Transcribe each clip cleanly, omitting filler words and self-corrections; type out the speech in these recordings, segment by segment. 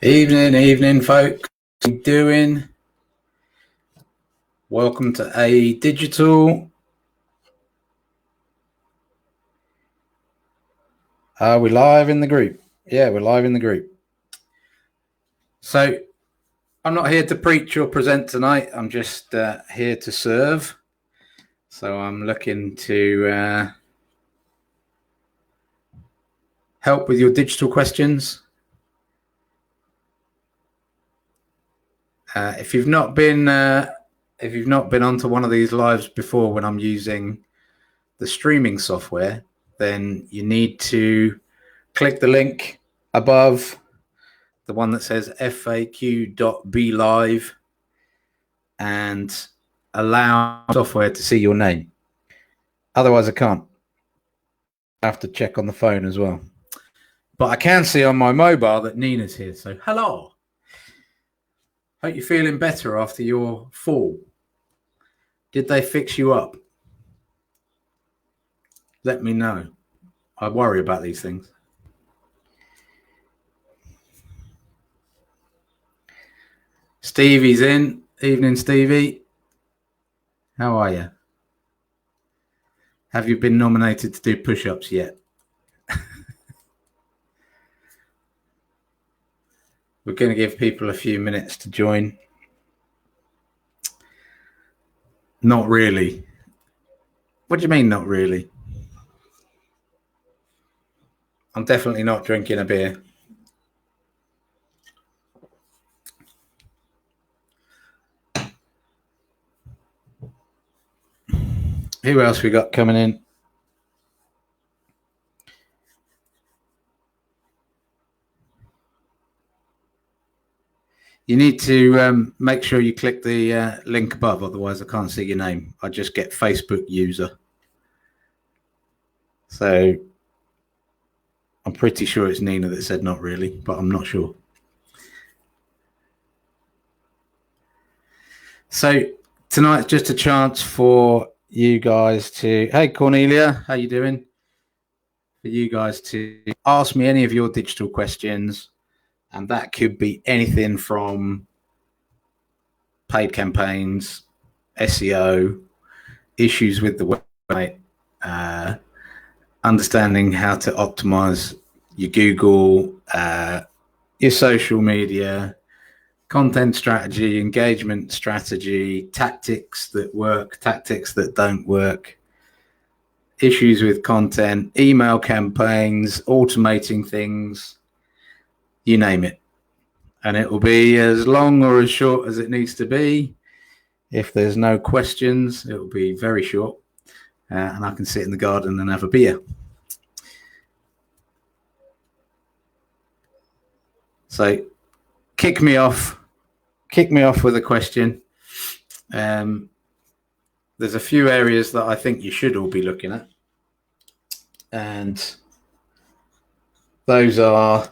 Evening, folks. How you doing? Welcome to A Digital. Are we live in the group? Yeah, we're live in the group. So I'm not here to preach or present tonight. I'm just here to serve. So I'm looking to help with your digital questions. If you've not been onto one of these lives before when I'm using the streaming software, then you need to click the link above, the one that says faq.blive, and allow software to see your name. Otherwise, I can't. I have to check on the phone as well. But I can see on my mobile that Nina's here. So, hello. Hope you're feeling better after your fall. Did they fix you up? Let me know. I worry about these things. Stevie's in. Evening, Stevie. How are you? Have you been nominated to do push-ups yet? We're going to give people a few minutes to join. Not really. What do you mean, not really? I'm definitely not drinking a beer. Who else we got coming in? You need to make sure you click the link above, otherwise I can't see your name. I just get Facebook user. So I'm pretty sure it's Nina that said not really, but I'm not sure. So tonight's just a chance for you guys to, hey Cornelia, how you doing? For you guys to ask me any of your digital questions. And that could be anything from paid campaigns, SEO, issues with the website, understanding how to optimize your Google, your social media, content strategy, engagement strategy, tactics that work, tactics that don't work, issues with content, email campaigns, automating things, you name it. And it will be as long or as short as it needs to be. If there's no questions, it will be very short. And I can sit in the garden and have a beer. So kick me off with a question. There's a few areas that I think you should all be looking at. And those are,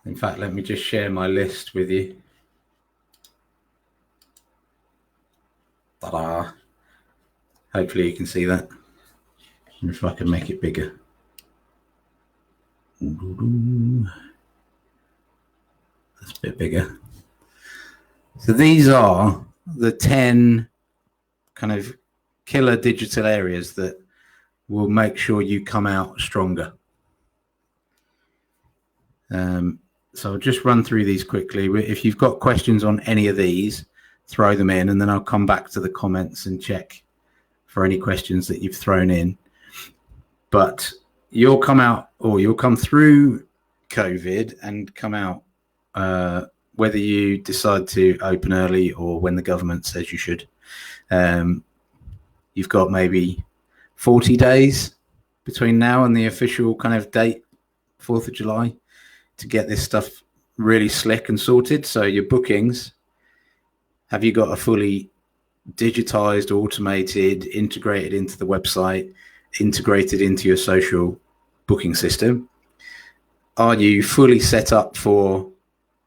in fact, let me just share my list with you. Ta-da. Hopefully you can see that. If I can make it bigger. That's a bit bigger. So these are the 10 kind of killer digital areas that will make sure you come out stronger. So I'll just run through these quickly. If you've got questions on any of these, throw them in, and then I'll come back to the comments and check for any questions that you've thrown in. But you'll come out, or you'll come through COVID and come out, whether you decide to open early or when the government says you should. You've got maybe 40 days between now and the official kind of date, 4th of July, to get this stuff really slick and sorted. So your bookings, have you got a fully digitized, automated, integrated into the website, integrated into your social booking system? Are you fully set up for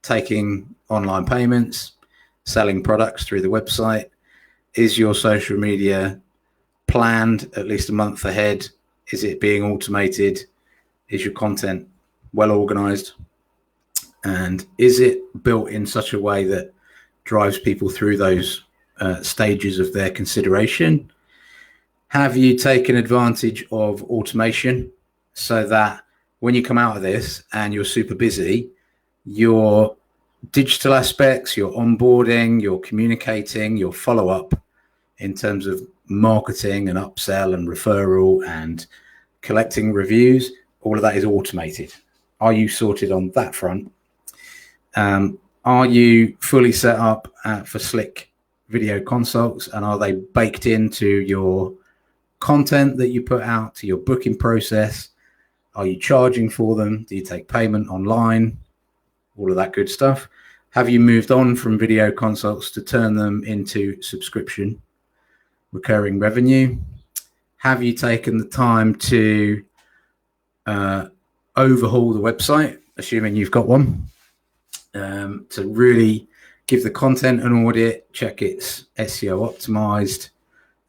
taking online payments, selling products through the website? Is your social media planned at least a month ahead? Is it being automated? Is your content well organized? And is it built in such a way that drives people through those stages of their consideration? Have you taken advantage of automation so that when you come out of this and you're super busy, your digital aspects, your onboarding, your communicating, your follow-up in terms of marketing and upsell and referral and collecting reviews, all of that is automated? Are you sorted on that front? Are you fully set up for slick video consults, and are they baked into your content that you put out, to your booking process? Are you charging for them? Do you take payment online? All of that good stuff. Have you moved on from video consults to turn them into subscription recurring revenue? Have you taken the time to overhaul the website, assuming you've got one, to really give the content an audit, check it's SEO optimized,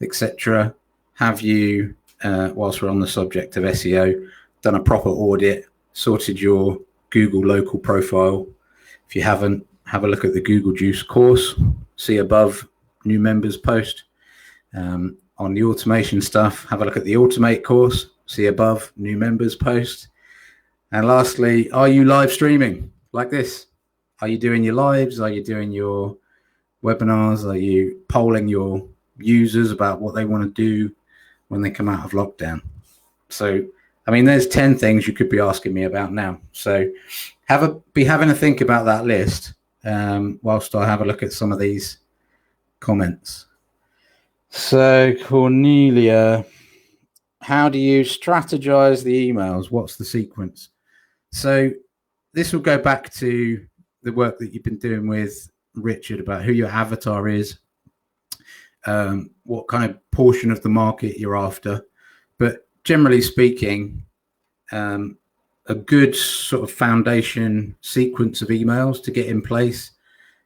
etc.? Have you, whilst we're on the subject of SEO, done a proper audit, sorted your Google local profile? If you haven't, have a look at the Google Juice course. See above new members post. On the automation stuff, have a look at the Automate course. See above new members post. And lastly, are you live streaming like this? Are you doing your lives? Are you doing your webinars? Are you polling your users about what they want to do when they come out of lockdown? So, I mean, there's 10 things you could be asking me about now. So be having a think about that list whilst I have a look at some of these comments. So Cornelia, how do you strategize the emails? What's the sequence? So this will go back to the work that you've been doing with Richard about who your avatar is, what kind of portion of the market you're after. But generally speaking, a good sort of foundation sequence of emails to get in place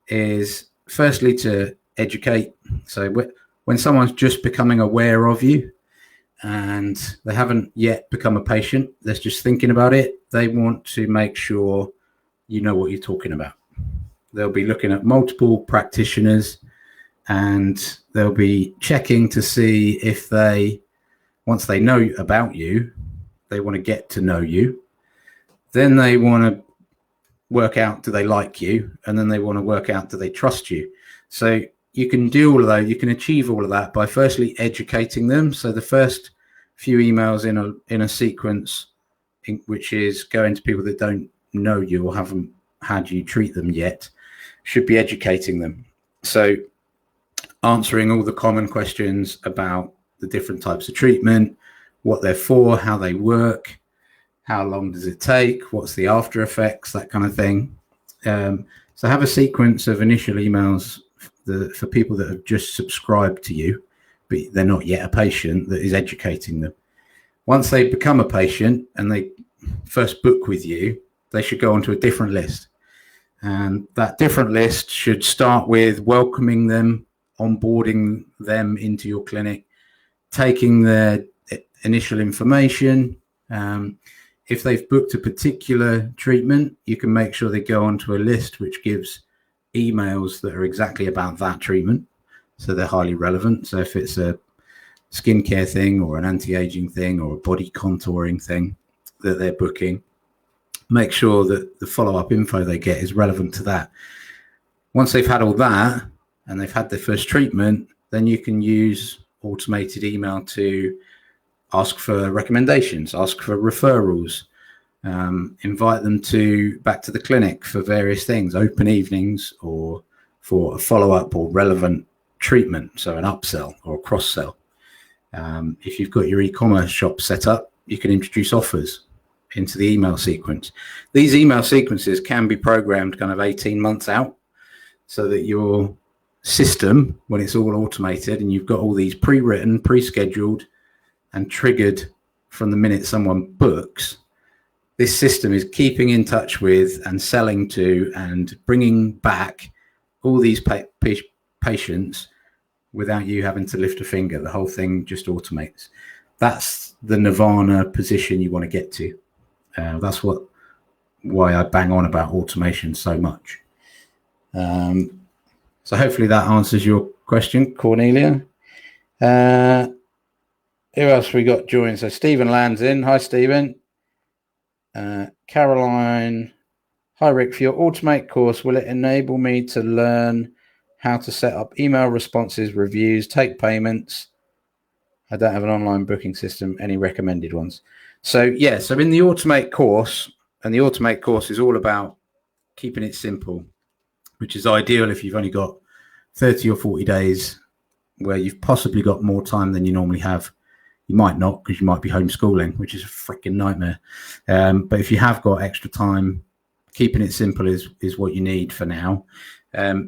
is firstly to educate. So when someone's just becoming aware of you and they haven't yet become a patient, they're just thinking about it, they want to make sure you know what you're talking about. They'll be looking at multiple practitioners and they'll be checking to see if once they know about you, they want to get to know you. Then they want to work out, do they like you? And then they want to work out, do they trust you? So you can do all of that. You can achieve all of that by firstly educating them. So the first few emails in a sequence, which is going to people that don't know you or haven't had you treat them yet, should be educating them. So answering all the common questions about the different types of treatment, what they're for, how they work, how long does it take, what's the after effects, that kind of thing. So have a sequence of initial emails for people that have just subscribed to you, but they're not yet a patient, that is educating them. Once they become a patient and they first book with you, they should go onto a different list. And that different list should start with welcoming them, onboarding them into your clinic, taking their initial information. If they've booked a particular treatment, you can make sure they go onto a list which gives emails that are exactly about that treatment. So they're highly relevant. So if it's a skincare thing or an anti-aging thing or a body contouring thing that they're booking, make sure that the follow-up info they get is relevant to that. Once they've had all that and they've had their first treatment, then you can use automated email to ask for recommendations, ask for referrals, invite them back to the clinic for various things, open evenings or for a follow-up or relevant treatment, so an upsell or a cross-sell. If you've got your e-commerce shop set up, you can introduce offers into the email sequence. These email sequences can be programmed kind of 18 months out so that your system, when it's all automated and you've got all these pre-written, pre-scheduled and triggered from the minute someone books, this system is keeping in touch with and selling to and bringing back all these patients without you having to lift a finger. The whole thing just automates. That's the nirvana position you want to get to. That's what why I bang on about automation so much. So hopefully that answers your question, Cornelia. Who else we got joined? So Stephen Land's in. Hi, Stephen. Caroline. Hi, Rick. For your Automate course, will it enable me to learn how to set up email responses, reviews, take payments? I don't have an online booking system. Any recommended ones? So yeah, so in the Automate course, and the Automate course is all about keeping it simple, which is ideal if you've only got 30 or 40 days where you've possibly got more time than you normally have. You might not, because you might be homeschooling, which is a freaking nightmare. But if you have got extra time, keeping it simple is what you need for now.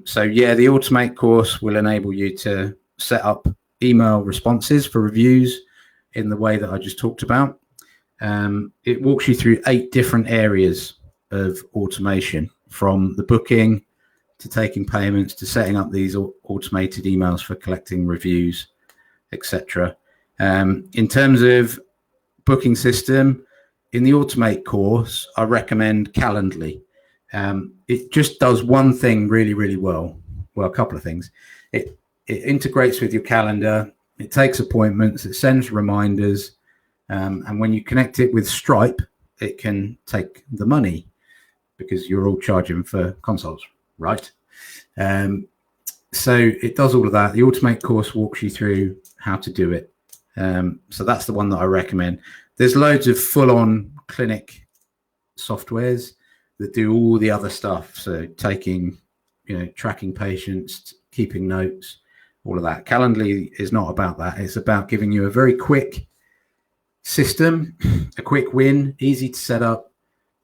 So yeah, the Automate course will enable you to set up email responses for reviews in the way that I just talked about. It walks you through 8 different areas of automation, from the booking to taking payments to setting up these automated emails for collecting reviews, etc. In terms of booking system, in the Automate course, I recommend Calendly. It just does one thing really, really well. Well, a couple of things. It integrates with your calendar. It takes appointments. It sends reminders. And when you connect it with Stripe, it can take the money, because you're all charging for consults, right? So it does all of that. The Automate course walks you through how to do it. So that's the one that I recommend. There's loads of full-on clinic softwares that do all the other stuff. So taking, tracking patients, keeping notes, all of that. Calendly is not about that. It's about giving you a very quick system, a quick win, easy to set up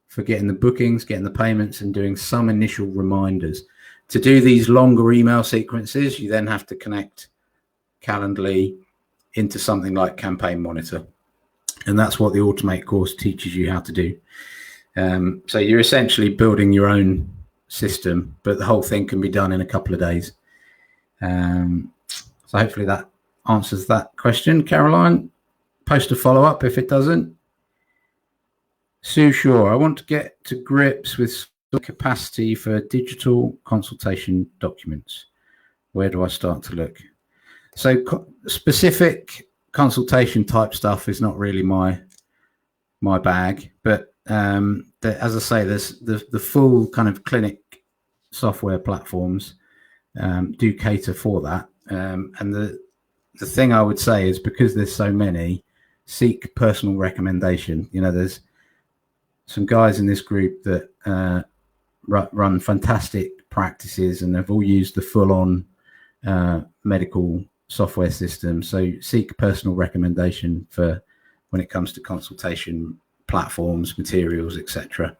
for getting the bookings, getting the payments, and doing some initial reminders. To do these longer email sequences, you then have to connect Calendly into something like Campaign Monitor. And that's what the Automate course teaches you how to do. So you're essentially building your own system, but the whole thing can be done in a couple of days. So hopefully that answers that question, Caroline. Post a follow-up if it doesn't. Sue Shaw, I want to get to grips with capacity for digital consultation documents. Where do I start to look? So specific consultation type stuff is not really my bag, but as I say, there's the full kind of clinic software platforms do cater for that. And the thing I would say is, because there's so many, seek personal recommendation. There's some guys in this group that run fantastic practices, and they've all used the full-on medical software system. So seek personal recommendation for when it comes to consultation platforms, materials, etc.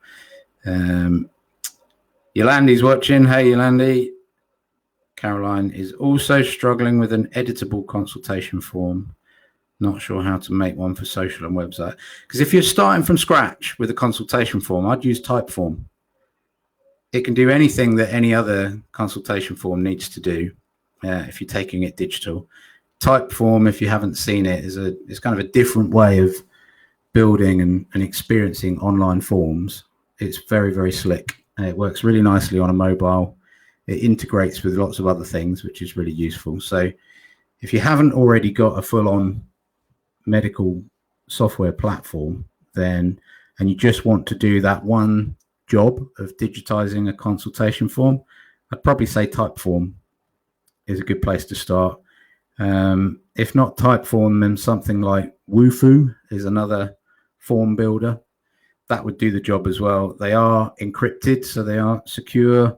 Yolandi's watching. Hey, Yolandi. Caroline is also struggling with an editable consultation form. Not sure how to make one for social and website. Because if you're starting from scratch with a consultation form, I'd use Typeform. It can do anything that any other consultation form needs to do if you're taking it digital. Typeform, if you haven't seen it, is kind of a different way of building and experiencing online forms. It's very, very slick. It works really nicely on a mobile. It integrates with lots of other things, which is really useful. So if you haven't already got a full-on medical software platform, and you just want to do that one job of digitizing a consultation form, I'd probably say Typeform is a good place to start. If not Typeform, then something like Wufoo is another form builder. That would do the job as well. They are encrypted, so they are secure.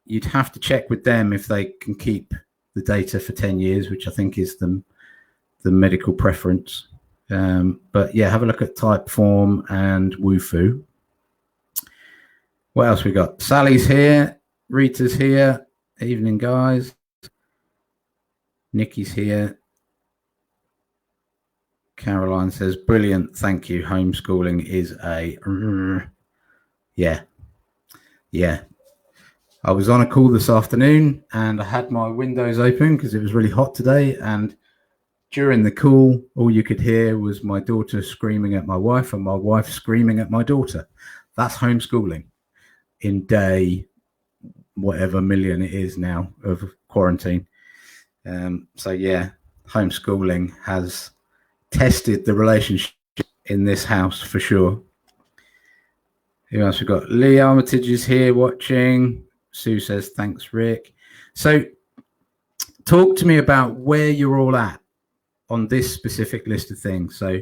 You'd have to check with them if they can keep the data for 10 years, which I think is the medical preference. But yeah, have a look at Typeform and Wufoo. What else we got? Sally's here. Rita's here. Evening, guys. Nikki's here. Caroline says, brilliant. Thank you. Homeschooling is a... Yeah. I was on a call this afternoon and I had my windows open because it was really hot today, and During the call, all you could hear was my daughter screaming at my wife and my wife screaming at my daughter. That's homeschooling in day whatever million it is now of quarantine. So yeah, homeschooling has tested the relationship in this house for sure. Who else we got? Lee Armitage is here watching. Sue says, thanks, Rick. So talk to me about where you're all at on this specific list of things. So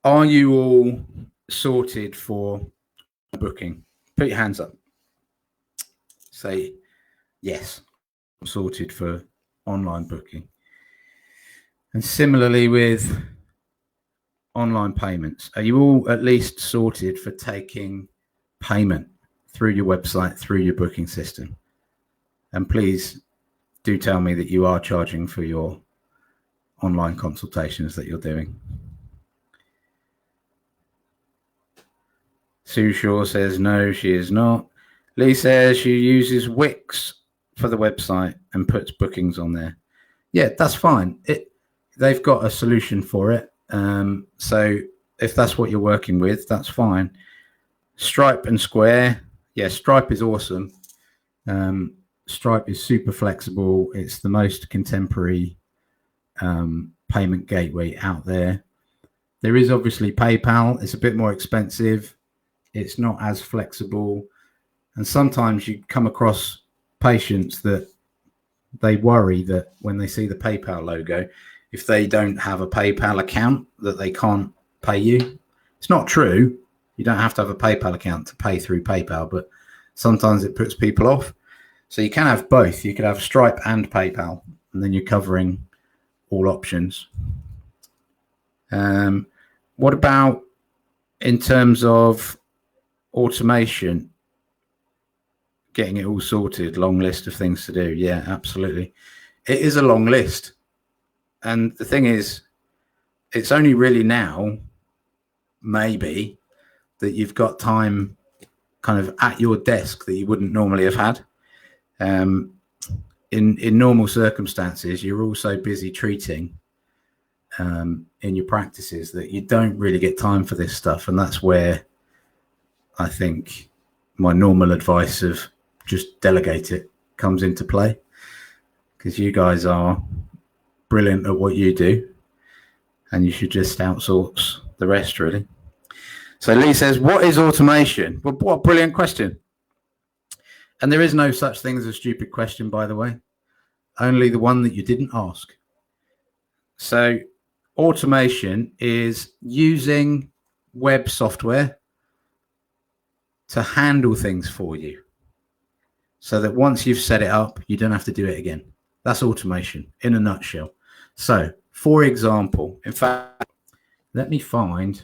are you all sorted for booking? Put your hands up. Say, yes, I'm sorted for online booking. And similarly with online payments, are you all at least sorted for taking payment through your website, through your booking system? And please do tell me that you are charging for your online consultations that you're doing. Sue Shaw says no, she is not. Lee says she uses Wix for the website and puts bookings on there. Yeah, that's fine. They've got a solution for it. So if that's what you're working with, that's fine. Stripe and Square. Yeah, Stripe is awesome. Stripe is super flexible. It's the most contemporary payment gateway out there. There is obviously PayPal. It's a bit more expensive. It's not as flexible. And sometimes you come across patients that they worry that when they see the PayPal logo, if they don't have a PayPal account, that they can't pay you. It's not true. You don't have to have a PayPal account to pay through PayPal, but sometimes it puts people off. So you can have both. You could have Stripe and PayPal, and then you're covering all options. What about in terms of automation? Getting it all sorted, long list of things to do. Yeah, absolutely. It is a long list. And the thing is, it's only really now, maybe, that you've got time kind of at your desk that you wouldn't normally have had. In normal circumstances, you're also busy treating in your practices that you don't really get time for this stuff. And that's where I think my normal advice of just delegate it comes into play, because you guys are brilliant at what you do and you should just outsource the rest, really. So Lee says, what is automation? Well, what a brilliant question. And there is no such thing as a stupid question, by the way, only the one that you didn't ask. So automation is using web software to handle things for you, so that once you've set it up, you don't have to do it again. That's automation in a nutshell. So, for example, in fact, let me find,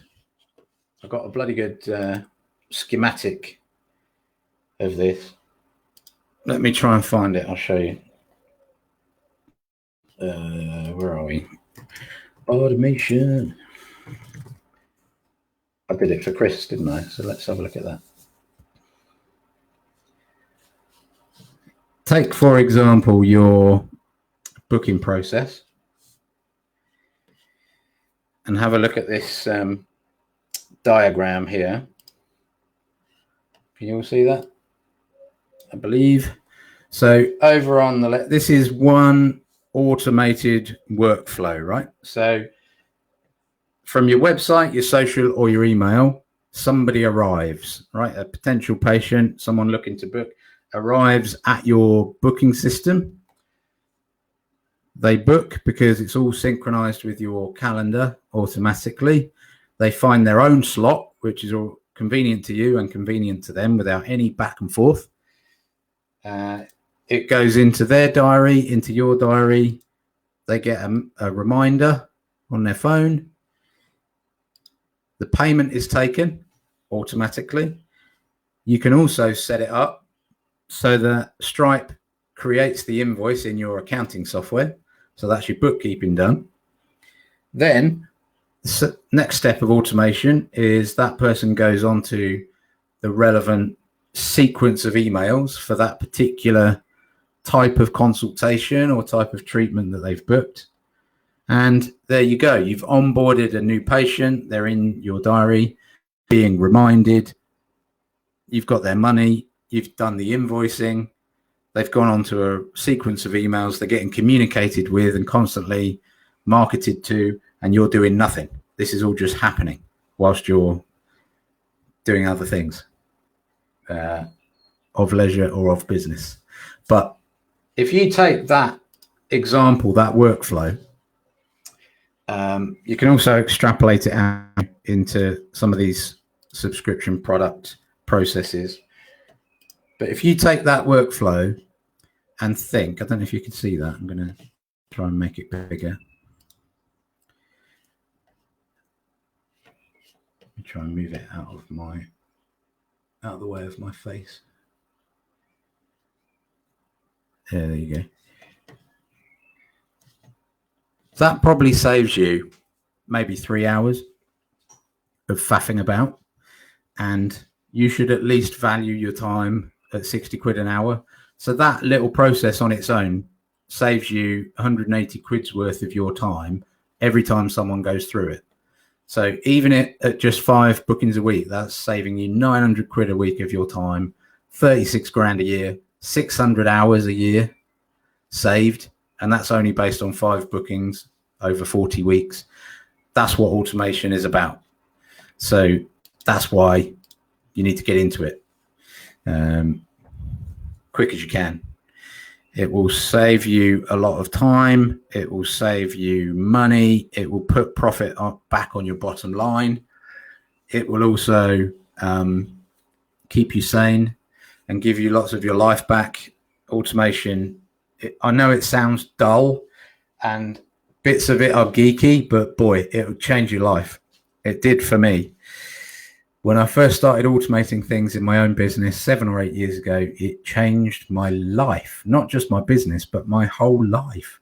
I've got a bloody good schematic of this. Let me try and find it. I'll show you. Where are we? Automation. I did it for Chris, didn't I? So let's have a look at that. Take, for example, your booking process and have a look at this diagram here. Can you all see that? I believe. So over on the left, this is one automated workflow, right? So from your website, your social, or your email, somebody arrives, right? A potential patient, someone looking to book, arrives at your booking system. They book because it's all synchronized with your calendar automatically. They find their own slot, which is all convenient to you and convenient to them without any back and forth. It goes into their diary, into your diary. They get a reminder on their phone. The payment is taken automatically. You can also set it up so that Stripe creates the invoice in your accounting software. So that's your bookkeeping done. Then the next step of automation is that person goes on to the relevant sequence of emails for that particular type of consultation or type of treatment that they've booked. And there you go. You've onboarded a new patient. They're in your diary, being reminded. You've got their money. You've done the invoicing. They've gone on to a sequence of emails. They're getting communicated with and constantly marketed to, and you're doing nothing. This is all just happening whilst you're doing other things of leisure or of business. But if you take that example, that workflow, you can also extrapolate it out into some of these subscription product processes. But if you take that workflow and think, I don't know if you can see that. I'm going to try and make it bigger. Let me try and move it out of the way of my face. There you go. That probably saves you maybe 3 hours of faffing about, and you should at least value your time at 60 quid an hour. So that little process on its own saves you 180 quid's worth of your time every time someone goes through it. So even at just 5 bookings a week, that's saving you 900 quid a week of your time, 36 grand a year, 600 hours a year saved. And that's only based on 5 bookings over 40 weeks. That's what automation is about. So that's why you need to get into it quick as you can. It will save you a lot of time. It will save you money. It will put profit back on your bottom line. It will also keep you sane and give you lots of your life back. Automation, I know it sounds dull and bits of it are geeky, but boy, it will change your life. It did for me. When I first started automating things in my own business 7 or 8 years ago, it changed my life, not just my business, but my whole life.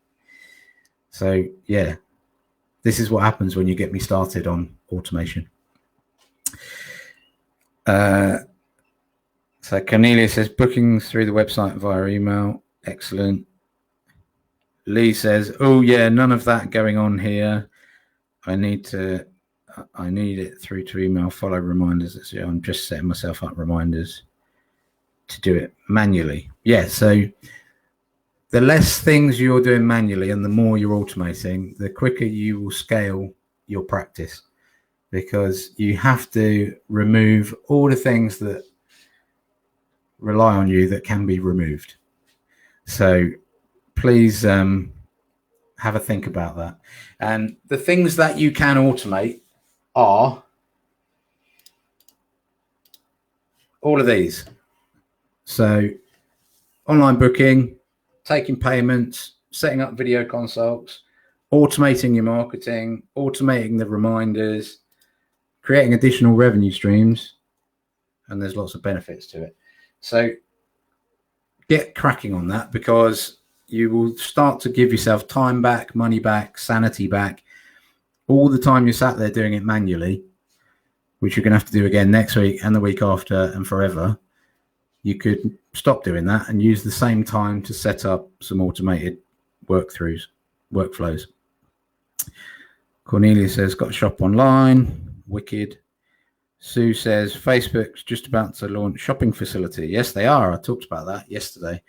So yeah, this is what happens when you get me started on automation. So Cornelia says, bookings through the website via email. Excellent. Lee says, oh yeah, none of that going on here. I need it through to email, follow reminders. I'm just setting myself up reminders to do it manually. Yeah, so the less things you're doing manually and the more you're automating, the quicker you will scale your practice, because you have to remove all the things that rely on you that can be removed. So please have a think about that. And the things that you can automate are all of these. So online booking, taking payments, setting up video consults, automating your marketing, automating the reminders, creating additional revenue streams, and there's lots of benefits to it. So get cracking on that, because you will start to give yourself time back, money back, sanity back. All the time you're sat there doing it manually, which you're going to have to do again next week and the week after and forever, you could stop doing that and use the same time to set up some automated workflows. Cornelia says, got a shop online. Wicked. Sue says, Facebook's just about to launch shopping facility. Yes, they are. I talked about that yesterday.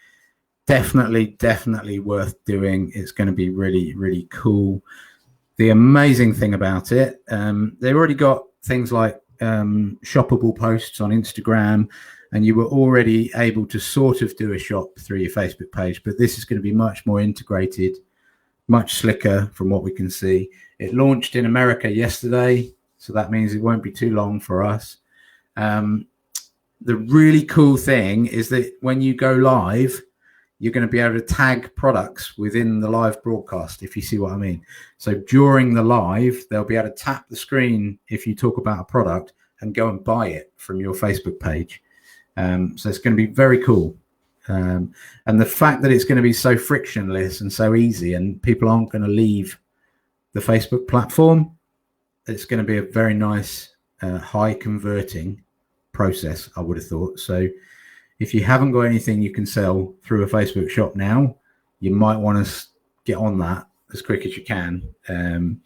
Definitely worth doing. It's going to be really, really cool. The amazing thing about it, they've already got things like shoppable posts on Instagram, and you were already able to sort of do a shop through your Facebook page, but this is going to be much more integrated, much slicker from what we can see. It launched in America yesterday, so that means it won't be too long for us. The really cool thing is that when you go live, you're going to be able to tag products within the live broadcast, if you see what I mean. So during the live, they'll be able to tap the screen if you talk about a product and go and buy it from your Facebook page. So it's going to be very cool. And the fact that it's going to be so frictionless and so easy, and people aren't going to leave the Facebook platform, it's going to be a very nice, high converting process, I would have thought. So if you haven't got anything you can sell through a Facebook shop now, you might want to get on that as quick as you can, and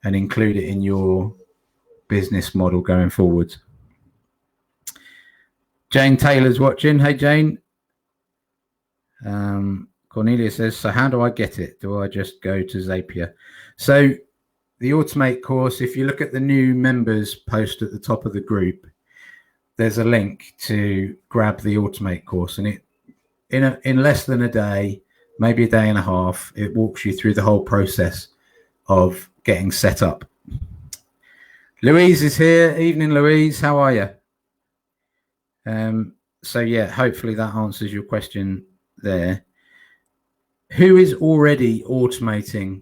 include it in your business model going forward. Jane Taylor's watching. Hey, Jane. Cornelia says, so how do I get it? Do I just go to Zapier? So the Automate course, if you look at the new members post at the top of the group, there's a link to grab the Automate course, and it in less than a day, maybe a day and a half, it walks you through the whole process of getting set up. Louise is here. Evening, Louise. How are you? So yeah, hopefully that answers your question there. Who is already automating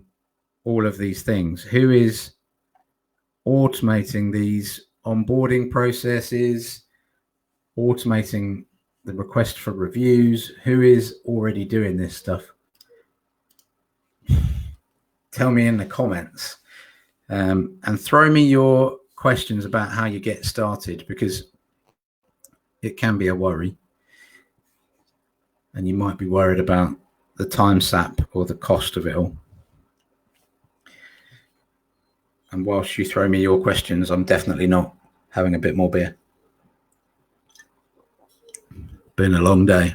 all of these things? Who is automating these onboarding processes, automating the request for reviews? Who is already doing this stuff? Tell me in the comments, and throw me your questions about how you get started, because it can be a worry, and you might be worried about the time sap or the cost of it all. And whilst you throw me your questions, I'm definitely not having a bit more beer. Been a long day.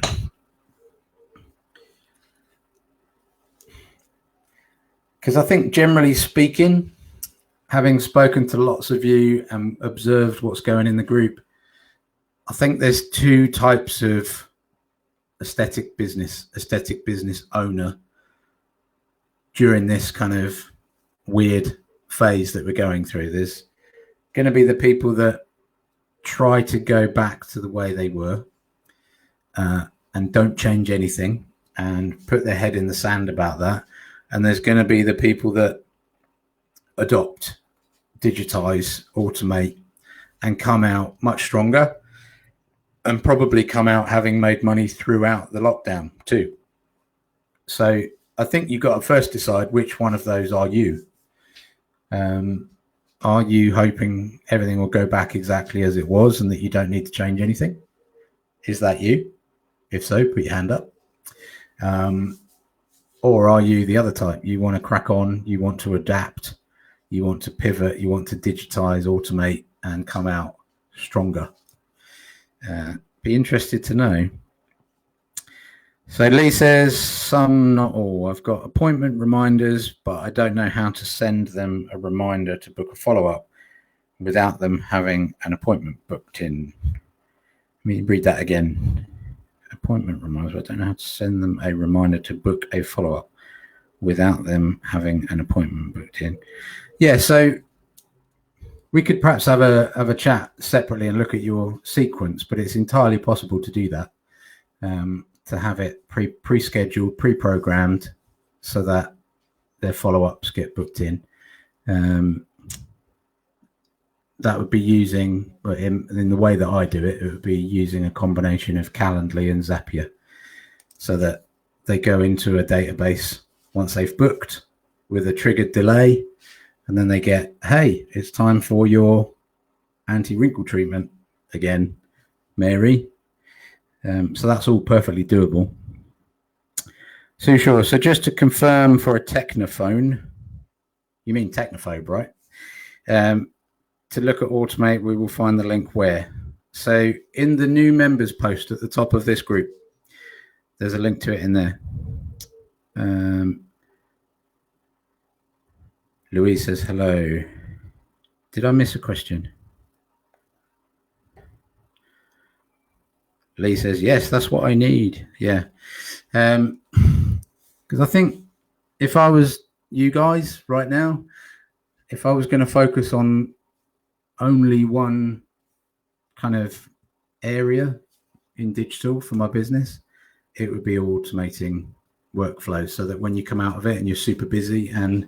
Because I think, generally speaking, having spoken to lots of you and observed what's going in the group, I think there's two types of aesthetic business owner during this kind of weird phase that we're going through. There's going to be the people that try to go back to the way they were, and don't change anything and put their head in the sand about that. And there's going to be the people that adopt, digitize, automate, and come out much stronger, and probably come out having made money throughout the lockdown too. So I think you've got to first decide which one of those are you. Are you hoping everything will go back exactly as it was and that you don't need to change anything? Is that you? If so, put your hand up. Or are you the other type? You want to crack on, you want to adapt, you want to pivot, you want to digitize, automate, and come out stronger. Be interested to know. So Lee says, some, not all. I've got appointment reminders, but I don't know how to send them a reminder to book a follow-up without them having an appointment booked in. Let me read that again. Appointment reminders. I don't know how to send them a reminder to book a follow-up without them having an appointment booked in. Yeah, so we could perhaps have a chat separately and look at your sequence, but it's entirely possible to do that, to have it pre-scheduled, pre-programmed, so that their follow-ups get booked in. That would be using, in the way that I do it, it would be using a combination of Calendly and Zapier, so that they go into a database once they've booked with a triggered delay, and then they get, hey, it's time for your anti-wrinkle treatment again, Mary. So that's all perfectly doable. So sure. So just to confirm, for a Technophone, you mean Technophobe, right? To look at Automate, we will find the link where. So in the new members post at the top of this group, there's a link to it in there. Louise says, hello. Did I miss a question? Lee says, yes, that's what I need. Yeah. Because I think if I was you guys right now, if I was going to focus on only one kind of area in digital for my business, it would be automating workflows, so that when you come out of it and you're super busy and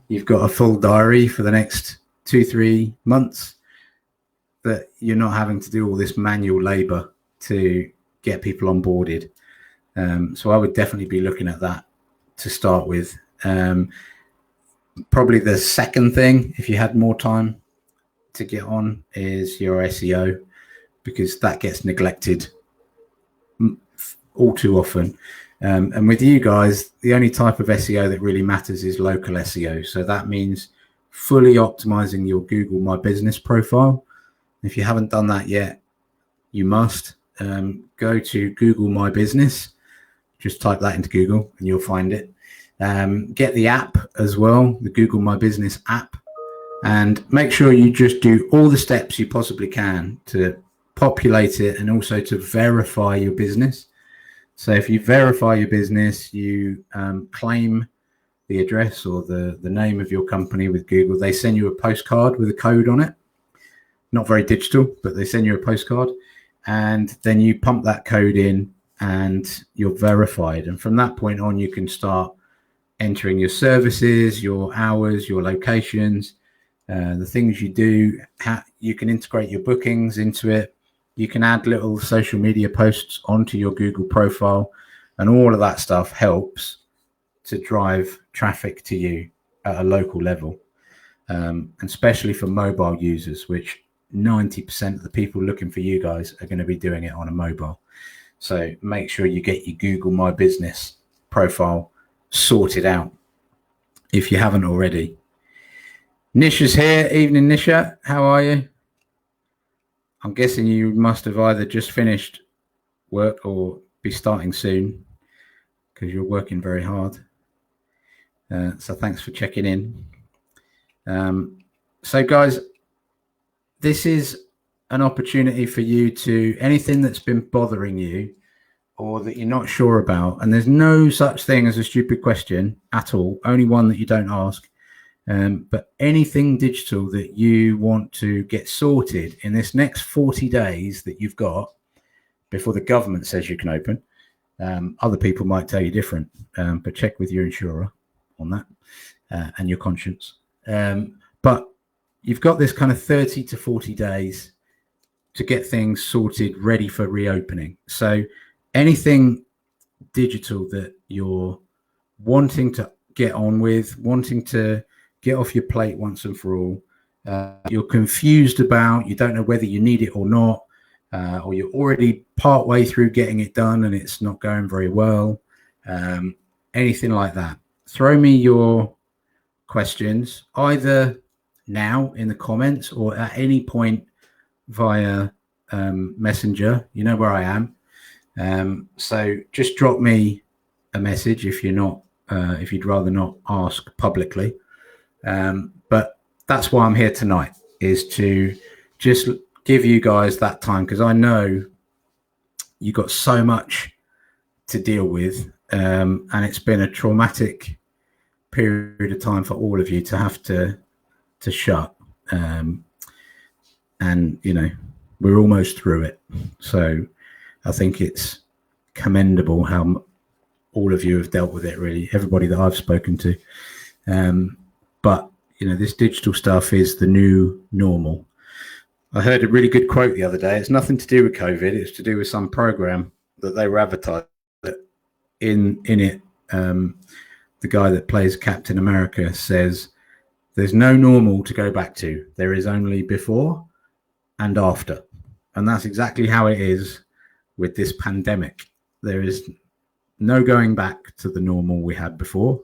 you've got a full diary for the next 2-3 months, that you're not having to do all this manual labor to get people onboarded. So I would definitely be looking at that to start with. Probably the second thing, if you had more time to get on, is your SEO, because that gets neglected all too often. And with you guys, the only type of SEO that really matters is local SEO. So that means fully optimizing your Google My Business profile. If you haven't done that yet, you must go to Google My Business. Just type that into Google and you'll find it. Get the app as well, the Google My Business app, and make sure you just do all the steps you possibly can to populate it and also to verify your business. So if you verify your business, you claim the address or the name of your company with Google. They send you a postcard with a code on it. Not very digital, but they send you a postcard, and then you pump that code in and you're verified. And from that point on, you can start entering your services, your hours, your locations, the things you do. You can integrate your bookings into it. You can add little social media posts onto your Google profile, and all of that stuff helps to drive traffic to you at a local level, and especially for mobile users, which 90% of the people looking for you guys are going to be doing it on a mobile. So make sure you get your Google My Business profile sorted out if you haven't already. Nisha's here. Evening, Nisha. How are you? I'm guessing you must have either just finished work or be starting soon because you're working very hard. So thanks for checking in. So guys, this is an opportunity for you to, anything that's been bothering you or that you're not sure about, and there's no such thing as a stupid question at all, only one that you don't ask. But anything digital that you want to get sorted in this next 40 days that you've got before the government says you can open, other people might tell you different, but check with your insurer on that and your conscience. But you've got this kind of 30 to 40 days to get things sorted, ready for reopening. So anything digital that you're wanting to get on with, wanting to get off your plate once and for all, you're confused about, you don't know whether you need it or not, or you're already part way through getting it done and it's not going very well, anything like that, throw me your questions either now in the comments or at any point via Messenger. You know where I am. So just drop me a message if you're not, if you'd rather not ask publicly. But that's why I'm here tonight, is to just give you guys that time, because I know you got so much to deal with, and it's been a traumatic period of time for all of you to have to shut, and you know, we're almost through it. So I think it's commendable how all of you have dealt with it, really, everybody that I've spoken to. But you know, this digital stuff is the new normal. I heard a really good quote the other day. It's nothing to do with COVID. It's to do with some program that they were advertising. In it, the guy that plays Captain America says, "There's no normal to go back to. There is only before and after." And that's exactly how it is with this pandemic. There is no going back to the normal we had before.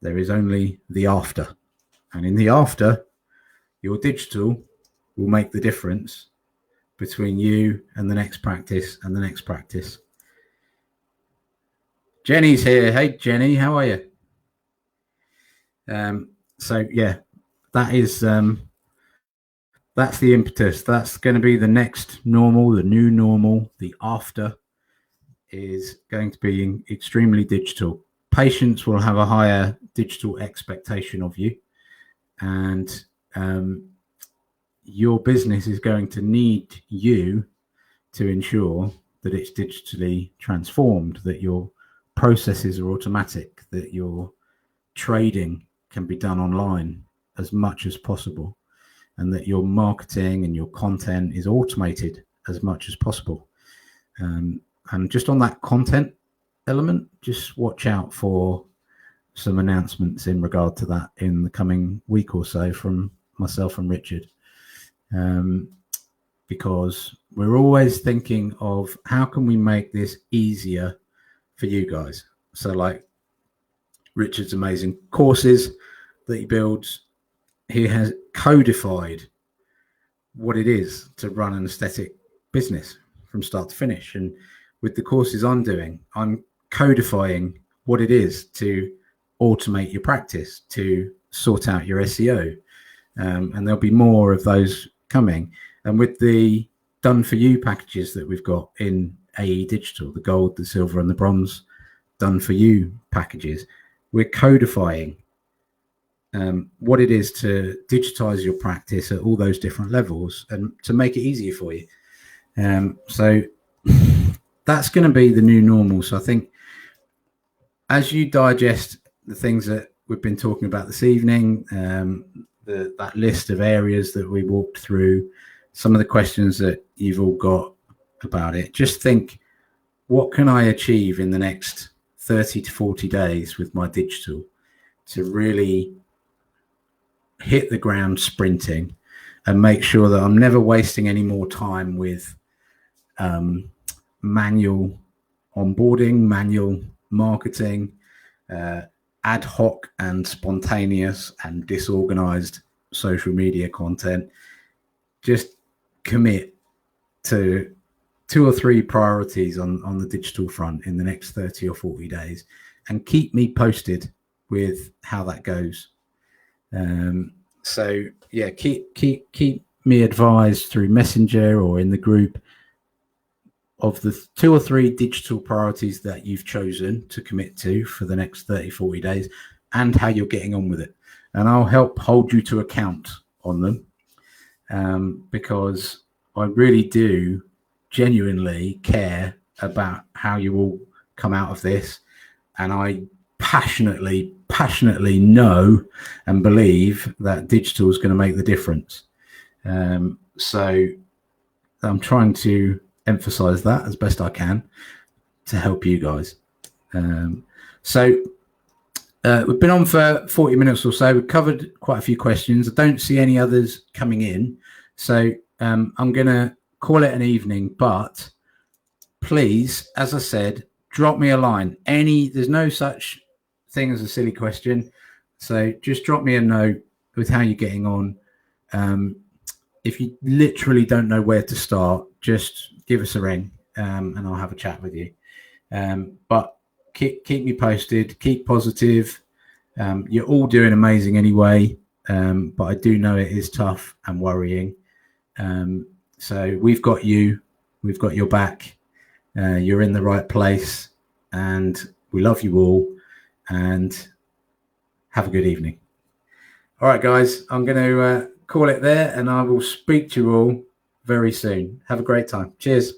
There is only the after. And in the after, your digital will make the difference between you and the next practice and the next practice. Jenny's here. Hey, Jenny, how are you? So yeah, that is that's the impetus. That's going to be the next normal, the new normal. The after is going to be extremely digital. Patients will have a higher digital expectation of you, and your business is going to need you to ensure that it's digitally transformed, that your processes are automatic, that your trading can be done online as much as possible, and that your marketing and your content is automated as much as possible. And just on that content element, just watch out for some announcements in regard to that in the coming week or so from myself and Richard. because we're always thinking of how can we make this easier for you guys. So like Richard's amazing courses that he builds, he has codified what it is to run an aesthetic business from start to finish. And with the courses I'm doing, I'm codifying what it is to automate your practice, to sort out your SEO. And there'll be more of those coming. And with the done for you packages that we've got in AE Digital, the gold, the silver and the bronze done for you packages, we're codifying what it is to digitize your practice at all those different levels and to make it easier for you. So that's going to be the new normal. So I think as you digest the things that we've been talking about this evening, that list of areas that we walked through, some of the questions that you've all got about it, just think, what can I achieve in the next 30 to 40 days with my digital to really hit the ground sprinting and make sure that I'm never wasting any more time with manual onboarding, manual marketing, ad hoc and spontaneous and disorganized social media content. Just commit to 2 or 3 priorities on the digital front in the next 30 or 40 days and keep me posted with how that goes. So yeah, keep me advised through Messenger or in the group of the 2 or 3 digital priorities that you've chosen to commit to for the next 30, 40 days and how you're getting on with it. And I'll help hold you to account on them because I really do genuinely care about how you all come out of this. And I passionately know and believe that digital is going to make the difference. So I'm trying to emphasize that as best I can to help you guys. So we've been on for 40 minutes or so. We've covered quite a few questions. I don't see any others coming in. So I'm going to call it an evening, but please, as I said, drop me a line. There's no such thing as a silly question. So just drop me a note with how you're getting on. If you literally don't know where to start, just give us a ring and I'll have a chat with you. But keep me posted, keep positive. You're all doing amazing anyway, but I do know it is tough and worrying. So we've got you, we've got your back. You're in the right place and we love you all and have a good evening. All right, guys, I'm going to call it there and I will speak to you all very soon. Have a great time. Cheers.